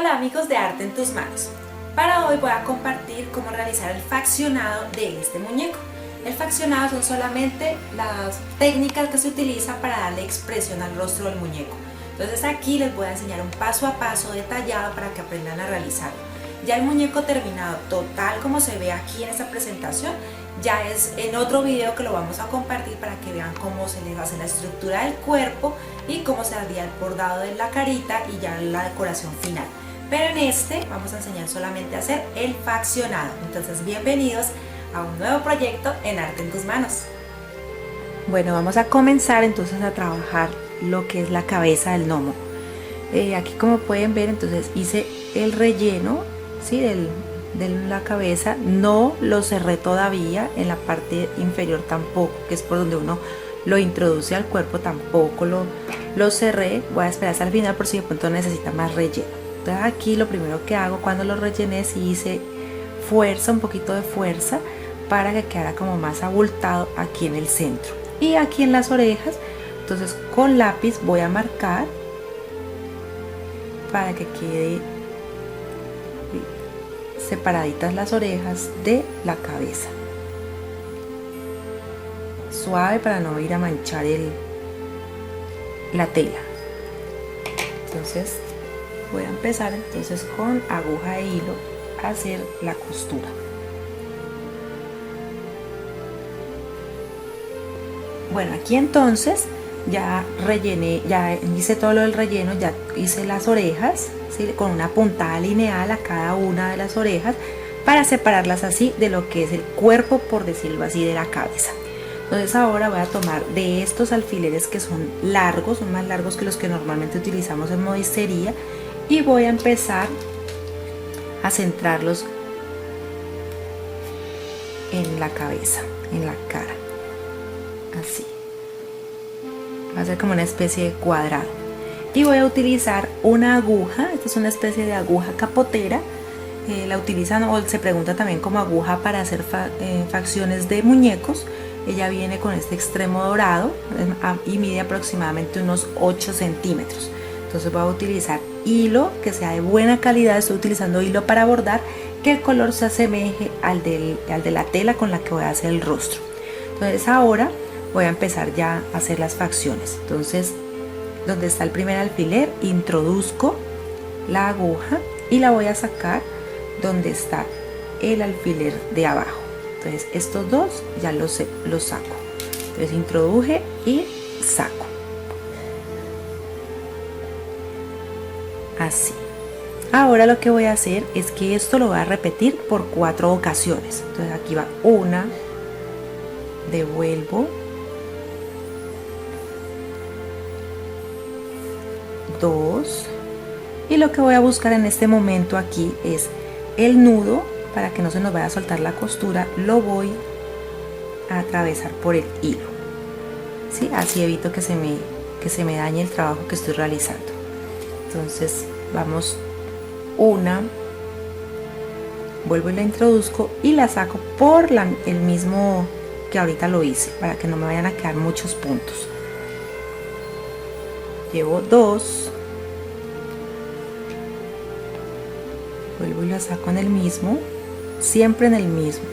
Hola amigos de Arte en tus Manos. Para hoy voy a compartir cómo realizar el faccionado de este muñeco. El faccionado son solamente las técnicas que se utilizan para darle expresión al rostro del muñeco. Entonces aquí les voy a enseñar un paso a paso detallado para que aprendan a realizarlo. Ya el muñeco terminado total como se ve aquí en esta presentación ya es en otro video que lo vamos a compartir para que vean cómo se les hace la estructura del cuerpo y cómo se haría el bordado de la carita y ya la decoración final. Pero en este vamos a enseñar solamente a hacer el faccionado. Entonces bienvenidos a un nuevo proyecto en Arte en tus Manos. Bueno, vamos a comenzar entonces a trabajar lo que es la cabeza del gnomo. Aquí como pueden ver entonces hice el relleno, ¿sí? de la cabeza. No lo cerré todavía, en la parte inferior tampoco, que es por donde uno lo introduce al cuerpo, tampoco lo cerré. Voy a esperar hasta el final por si de pronto necesita más relleno. Entonces aquí lo primero que hago cuando lo rellené, sí hice fuerza, un poquito de fuerza para que quedara como más abultado aquí en el centro y aquí en las orejas. Entonces con lápiz voy a marcar para que quede separaditas las orejas de la cabeza, suave para no ir a manchar la tela. Entonces voy a empezar entonces con aguja e hilo a hacer la costura. Bueno, aquí entonces ya rellené, ya hice todo lo del relleno, ya hice las orejas, ¿sí? Con una puntada lineal a cada una de las orejas para separarlas así de lo que es el cuerpo, por decirlo así, de la cabeza. Entonces ahora voy a tomar de estos alfileres que son largos, son más largos que los que normalmente utilizamos en modistería, y voy a empezar a centrarlos en la cabeza, en la cara, así. Va a ser como una especie de cuadrado. Y voy a utilizar una aguja, esta es una especie de aguja capotera, la utilizan o se pregunta también como aguja para hacer facciones de muñecos. Ella viene con este extremo dorado y mide aproximadamente unos 8 centímetros. Entonces voy a utilizar hilo que sea de buena calidad, estoy utilizando hilo para bordar, que el color se asemeje al de la tela con la que voy a hacer el rostro. Entonces ahora voy a empezar ya a hacer las facciones. Entonces, donde está el primer alfiler, introduzco la aguja y la voy a sacar donde está el alfiler de abajo. Entonces estos dos ya los saco. Entonces introduje y saco. Así. Ahora lo que voy a hacer es que esto lo voy a repetir por 4 ocasiones. Entonces aquí va una, devuelvo, 2, y lo que voy a buscar en este momento aquí es el nudo. Para que no se nos vaya a soltar la costura, lo voy a atravesar por el hilo, ¿sí? Así evito que se me dañe el trabajo que estoy realizando. Entonces vamos una, vuelvo y la introduzco y la saco por el mismo que ahorita lo hice, para que no me vayan a quedar muchos puntos. Llevo 2, vuelvo y la saco en el mismo, siempre en el mismo.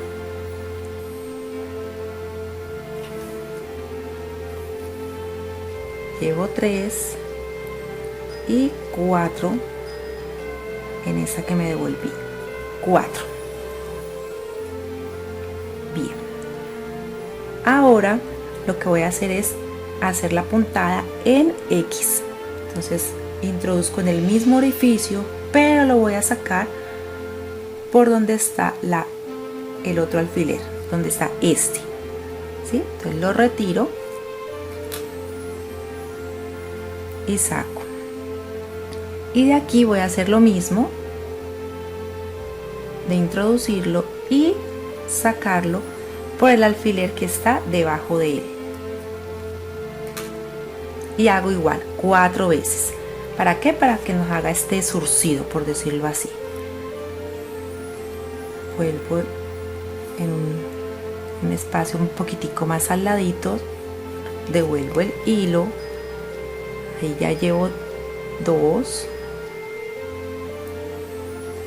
Llevo 3 y 4 en esa que me devolví. 4. Bien. Ahora lo que voy a hacer es hacer la puntada en X. Entonces introduzco en el mismo orificio, pero lo voy a sacar por donde está el otro alfiler, donde está este, ¿sí? Entonces lo retiro y saco, y de aquí voy a hacer lo mismo, de introducirlo y sacarlo por el alfiler que está debajo de él, y hago igual 4 veces. ¿Para qué? Para que nos haga este surcido, por decirlo así. Vuelvo en un espacio un poquitico más al ladito, devuelvo el hilo, ahí ya llevo 2,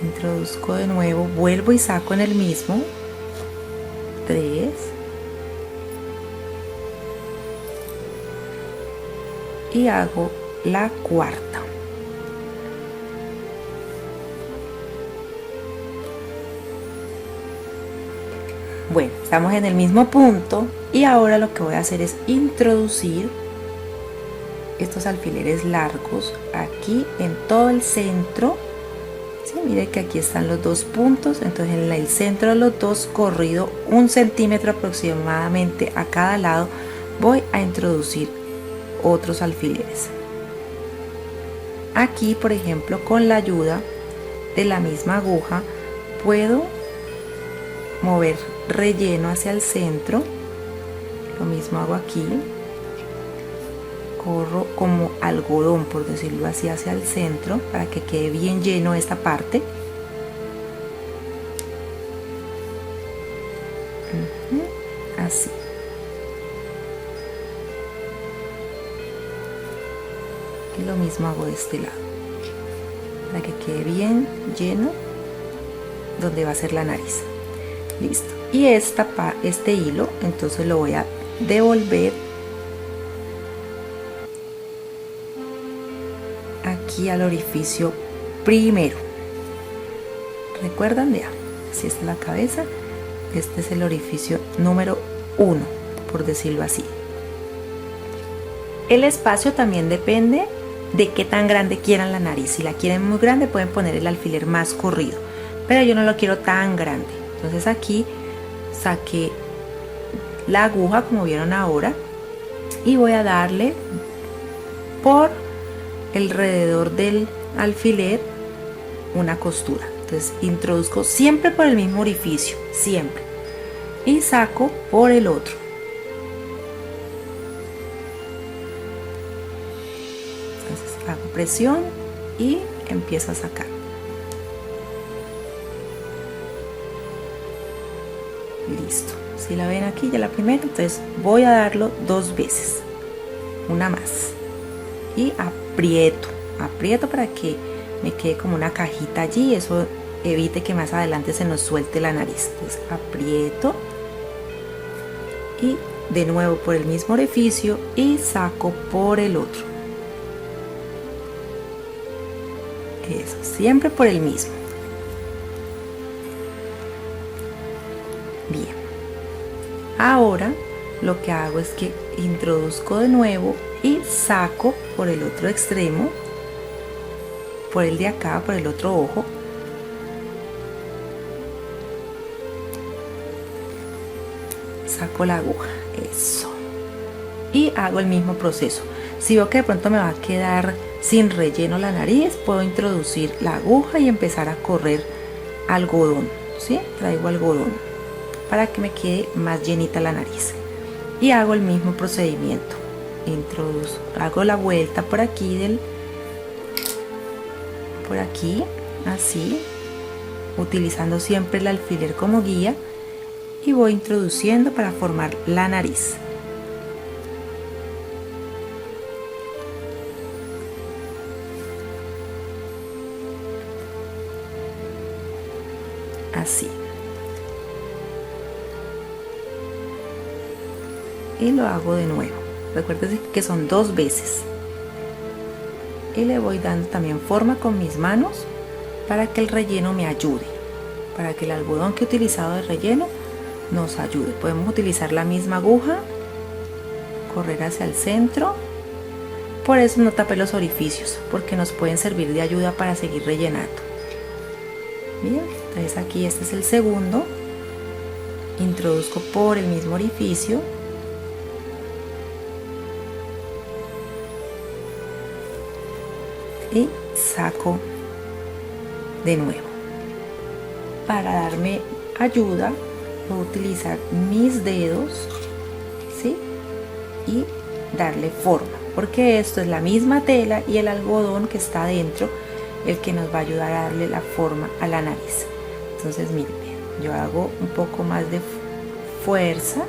Introduzco de nuevo, vuelvo y saco en el mismo, 3, y hago la cuarta. Bueno, estamos en el mismo punto y ahora lo que voy a hacer es introducir estos alfileres largos aquí en todo el centro. ¿Sí? Mire que aquí están los dos puntos, entonces en el centro de los dos, corrido 1 centímetro aproximadamente a cada lado, voy a introducir otros alfileres. Aquí, por ejemplo, con la ayuda de la misma aguja puedo mover relleno hacia el centro. Lo mismo hago aquí, corro como algodón, por decirlo así, hacia el centro para que quede bien lleno esta parte. Así. Y lo mismo hago de este lado para que quede bien lleno donde va a ser la nariz. Listo. Y este hilo entonces lo voy a devolver aquí al orificio primero. ¿Recuerdan? Ya, así está la cabeza. Este es el orificio número 1, por decirlo así. El espacio también depende de qué tan grande quieran la nariz. Si la quieren muy grande pueden poner el alfiler más corrido, pero yo no lo quiero tan grande. Entonces aquí saqué la aguja como vieron ahora y voy a darle por alrededor del alfiler una costura. Entonces introduzco siempre por el mismo orificio, siempre, y saco por el otro. Entonces hago presión y empiezo a sacar. Listo. Si la ven aquí ya la primera, entonces voy a darlo 2 veces, una más, y aprieto para que me quede como una cajita allí. Eso evite que más adelante se nos suelte la nariz. Entonces aprieto y de nuevo por el mismo orificio y saco por el otro. Eso, siempre por el mismo. Bien, ahora lo que hago es que introduzco de nuevo y saco por el otro extremo, por el de acá, por el otro ojo. Saco la aguja, eso, y hago el mismo proceso. Si veo que de pronto me va a quedar sin relleno la nariz, puedo introducir la aguja y empezar a correr algodón, ¿sí? Traigo algodón para que me quede más llenita la nariz y hago el mismo procedimiento. Introduzco, hago la vuelta por aquí por aquí, así, utilizando siempre el alfiler como guía, y voy introduciendo para formar la nariz. Así. Y lo hago de nuevo. Recuerden que son 2 veces. Y le voy dando también forma con mis manos para que el relleno me ayude, para que el algodón que he utilizado de relleno nos ayude. Podemos utilizar la misma aguja, correr hacia el centro. Por eso no tapé los orificios, porque nos pueden servir de ayuda para seguir rellenando. Bien, entonces aquí este es el segundo. Introduzco por el mismo orificio. Y saco de nuevo. Para darme ayuda puedo utilizar mis dedos, ¿sí? Y darle forma, porque esto es la misma tela y el algodón que está dentro el que nos va a ayudar a darle la forma a la nariz. Entonces miren, yo hago un poco más de fuerza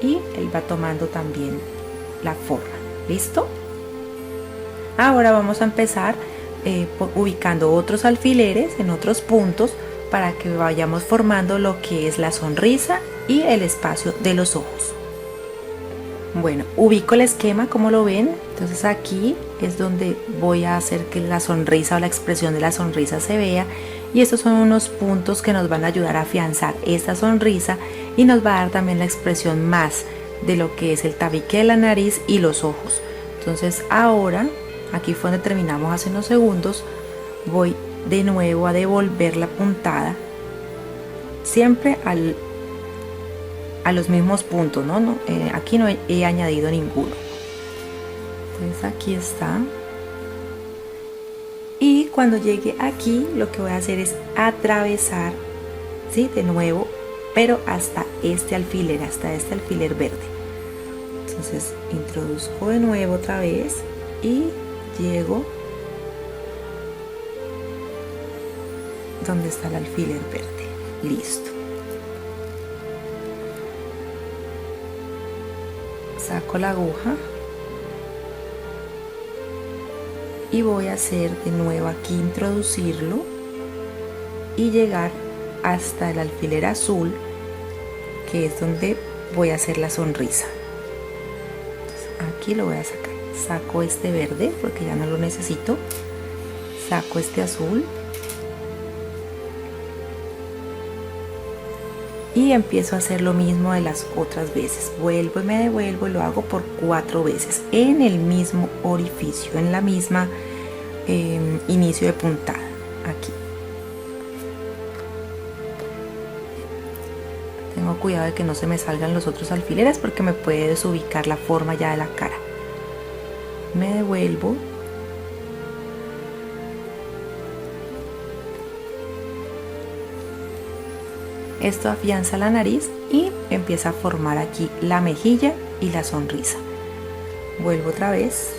y él va tomando también la forma. ¿Listo? Ahora vamos a empezar ubicando otros alfileres en otros puntos para que vayamos formando lo que es la sonrisa y el espacio de los ojos. Bueno, ubico el esquema como lo ven, entonces aquí es donde voy a hacer que la sonrisa o la expresión de la sonrisa se vea, y estos son unos puntos que nos van a ayudar a afianzar esta sonrisa y nos va a dar también la expresión más de lo que es el tabique de la nariz y los ojos. Entonces ahora, aquí fue donde terminamos hace unos segundos, voy de nuevo a devolver la puntada siempre a los mismos puntos, aquí no he añadido ninguno. Entonces aquí está, y cuando llegue aquí lo que voy a hacer es atravesar, ¿sí? De nuevo, pero hasta este alfiler verde. Entonces introduzco de nuevo otra vez y llego donde está el alfiler verde. Listo. Saco la aguja y voy a hacer de nuevo aquí, introducirlo y llegar hasta el alfiler azul, que es donde voy a hacer la sonrisa. Entonces, aquí lo voy a sacar. Saco este verde porque ya no lo necesito. Saco este azul y empiezo a hacer lo mismo de las otras veces. Vuelvo y me devuelvo y lo hago por 4 veces en el mismo orificio, en la misma inicio de puntada. Aquí tengo cuidado de que no se me salgan los otros alfileres porque me puede desubicar la forma ya de la cara. Me devuelvo, esto afianza la nariz y empieza a formar aquí la mejilla y la sonrisa. Vuelvo otra vez,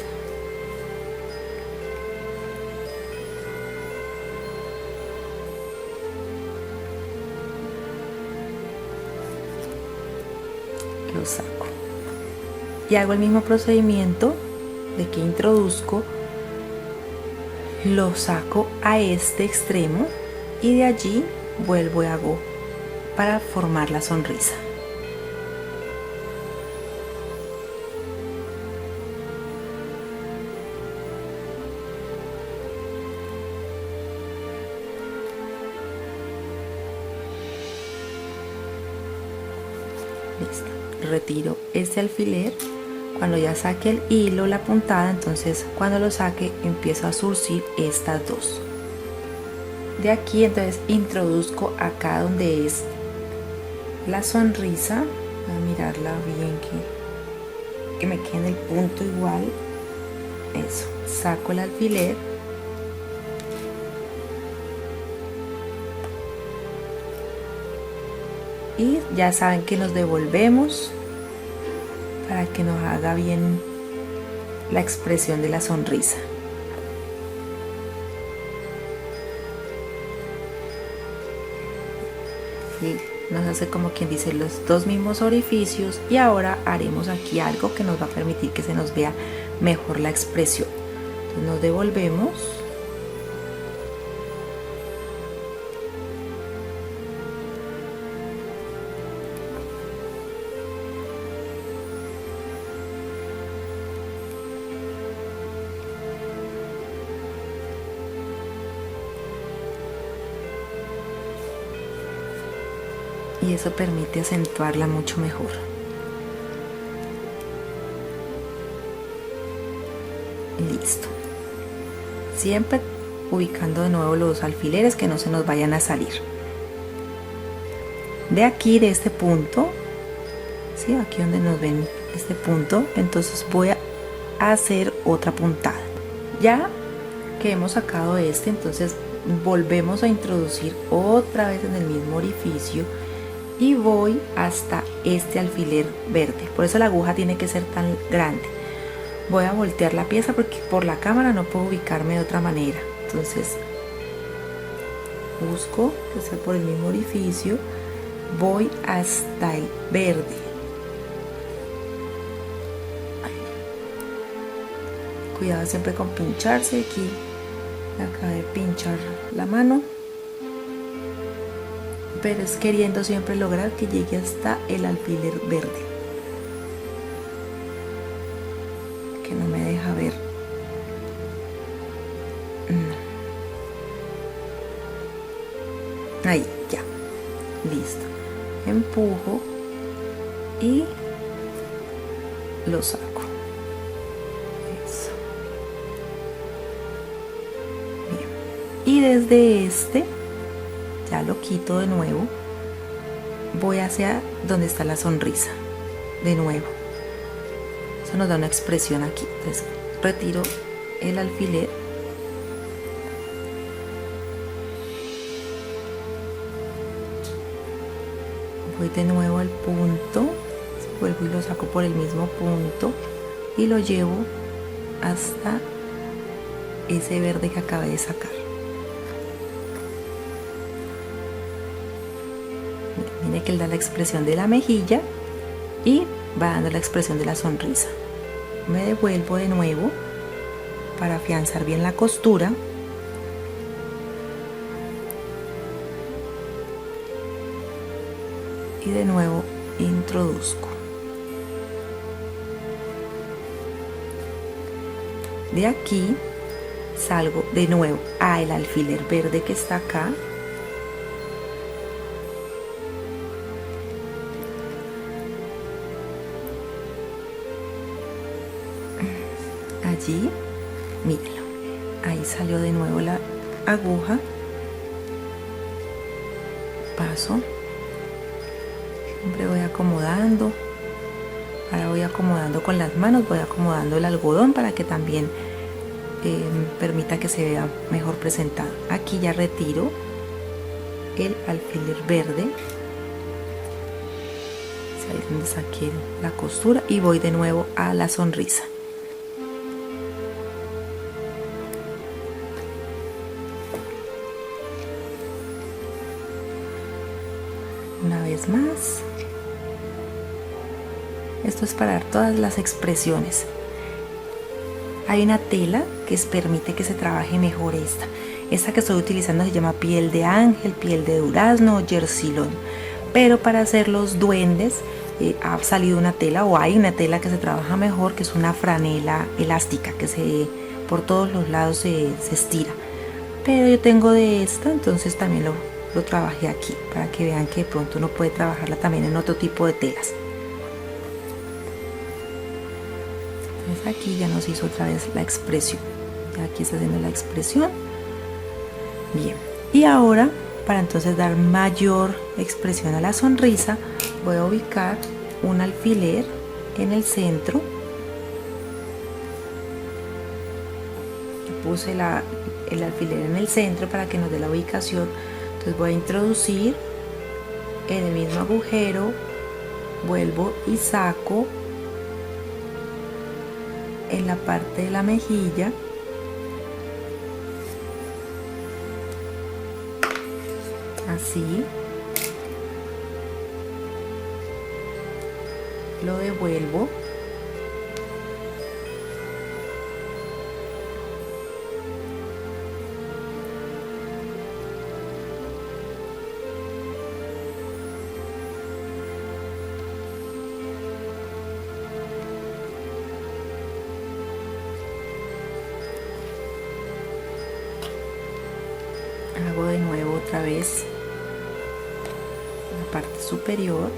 lo saco y hago el mismo procedimiento de que introduzco, lo saco a este extremo y de allí vuelvo y hago para formar la sonrisa. Listo. Retiro este alfiler. Cuando ya saque el hilo, la puntada, entonces cuando lo saque empiezo a surcir estas dos. De aquí entonces introduzco acá donde es la sonrisa. Voy a mirarla bien que me quede en el punto igual. Eso, saco el alfiler y ya saben que nos devolvemos para que nos haga bien la expresión de la sonrisa. Y nos hace como quien dice los dos mismos orificios, y ahora haremos aquí algo que nos va a permitir que se nos vea mejor la expresión. Entonces nos devolvemos. Y eso permite acentuarla mucho mejor. Listo. Siempre ubicando de nuevo los alfileres que no se nos vayan a salir. De aquí, de este punto, ¿sí? Aquí donde nos ven este punto, entonces voy a hacer otra puntada. Ya que hemos sacado este, entonces volvemos a introducir otra vez en el mismo orificio y voy hasta este alfiler verde. Por eso la aguja tiene que ser tan grande. Voy a voltear la pieza porque por la cámara no puedo ubicarme de otra manera. Entonces busco que sea por el mismo orificio, voy hasta el verde. Cuidado siempre con pincharse aquí. acá de pinchar la mano, pero es queriendo siempre lograr que llegue hasta el alfiler verde, que no me deja ver. Ahí, ya, listo. Empujo y lo saco. Eso. Bien. Y desde este ya lo quito de nuevo, voy hacia donde está la sonrisa de nuevo. Eso nos da una expresión aquí. Entonces retiro el alfiler, voy de nuevo al punto, vuelvo y lo saco por el mismo punto y lo llevo hasta ese verde que acabé de sacar. Mire que él da la expresión de la mejilla y va dando la expresión de la sonrisa. Me devuelvo de nuevo para afianzar bien la costura. Y de nuevo introduzco. De aquí salgo de nuevo al alfiler verde que está acá. Allí, mírenlo, ahí salió de nuevo la aguja, paso, siempre voy acomodando, ahora voy acomodando con las manos, voy acomodando el algodón para que también permita que se vea mejor presentado. Aquí ya retiro el alfiler verde, ahí es donde saqué la costura, y voy de nuevo a la sonrisa. Una vez más, esto es para dar todas las expresiones. Hay una tela que permite que se trabaje mejor esta que estoy utilizando se llama piel de ángel, piel de durazno o jersilón, pero para hacer los duendes ha salido una tela, o hay una tela que se trabaja mejor, que es una franela elástica que por todos los lados se estira, pero yo tengo de esta, entonces también lo trabajé aquí para que vean que de pronto uno puede trabajarla también en otro tipo de telas. Entonces aquí ya nos hizo otra vez la expresión, ya aquí está haciendo la expresión. Bien, y ahora para entonces dar mayor expresión a la sonrisa, voy a ubicar un alfiler en el centro. Puse el alfiler en el centro para que nos dé la ubicación. Entonces voy a introducir en el mismo agujero, vuelvo y saco en la parte de la mejilla, así, lo devuelvo, hago de nuevo otra vez la parte superior,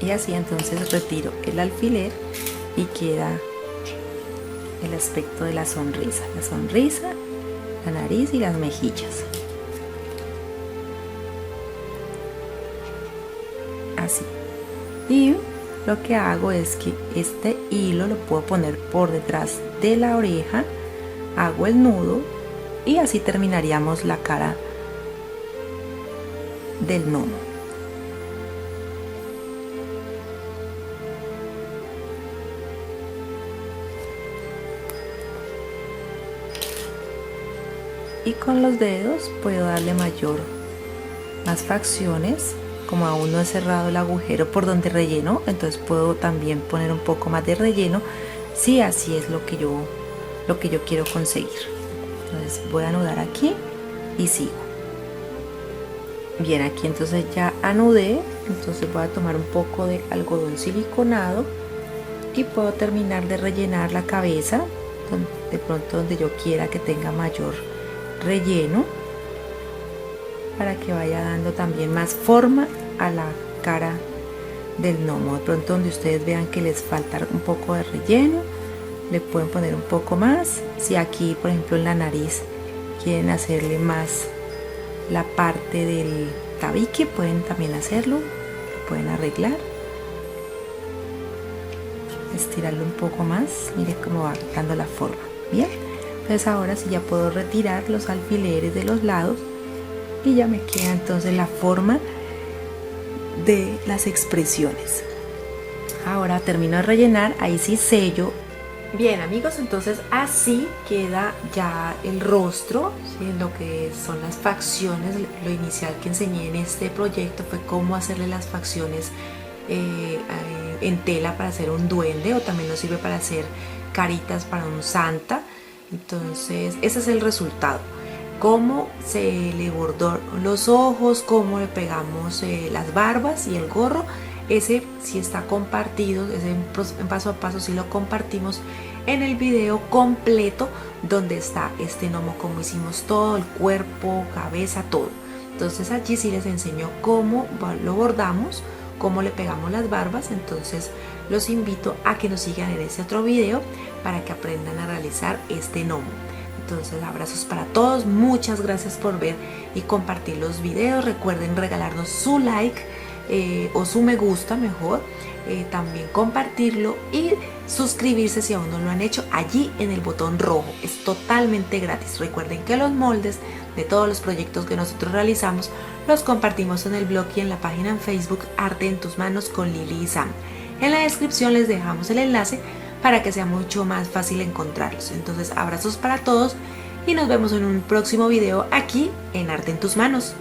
y así entonces retiro el alfiler y queda el aspecto de la sonrisa, la nariz y las mejillas. Así. Y lo que hago es que este hilo lo puedo poner por detrás de la oreja, hago el nudo y así terminaríamos la cara del gnomo. y con los dedos puedo darle más facciones. Como aún no he cerrado el agujero por donde relleno, entonces puedo también poner un poco más de relleno si así es lo que yo quiero conseguir. Entonces voy a anudar aquí y sigo. Bien, aquí entonces ya anudé, entonces voy a tomar un poco de algodón siliconado y puedo terminar de rellenar la cabeza, de pronto donde yo quiera que tenga mayor relleno, para que vaya dando también más forma a la cara del gnomo. De pronto donde ustedes vean que les falta un poco de relleno, le pueden poner un poco más. Si aquí por ejemplo en la nariz quieren hacerle más la parte del tabique, pueden también hacerlo, lo pueden arreglar, estirarlo un poco más. Mire cómo va dando la forma. Bien, entonces ahora sí ya puedo retirar los alfileres de los lados y ya me queda entonces la forma de las expresiones. Ahora termino de rellenar, ahí sí sello. Bien amigos, entonces así queda ya el rostro, ¿sí? Lo que son las facciones. Lo inicial que enseñé en este proyecto fue cómo hacerle las facciones en tela para hacer un duende, o también nos sirve para hacer caritas para un santa. Entonces ese es el resultado. Cómo se le bordó los ojos, cómo le pegamos las barbas y el gorro. Ese sí está compartido, ese paso a paso sí lo compartimos en el video completo, donde está este gnomo, cómo hicimos todo, el cuerpo, cabeza, todo. Entonces allí sí les enseño cómo lo bordamos, cómo le pegamos las barbas. Entonces los invito a que nos sigan en ese otro video para que aprendan a realizar este gnomo. Entonces abrazos para todos, muchas gracias por ver y compartir los videos. Recuerden regalarnos su like o su me gusta mejor, también compartirlo y suscribirse si aún no lo han hecho allí en el botón rojo. Es totalmente gratis. Recuerden que los moldes de todos los proyectos que nosotros realizamos los compartimos en el blog y en la página en Facebook Arte en tus manos con Lili y Sam. En la descripción les dejamos el enlace para que sea mucho más fácil encontrarlos. Entonces abrazos para todos y nos vemos en un próximo video aquí en Arte en tus manos.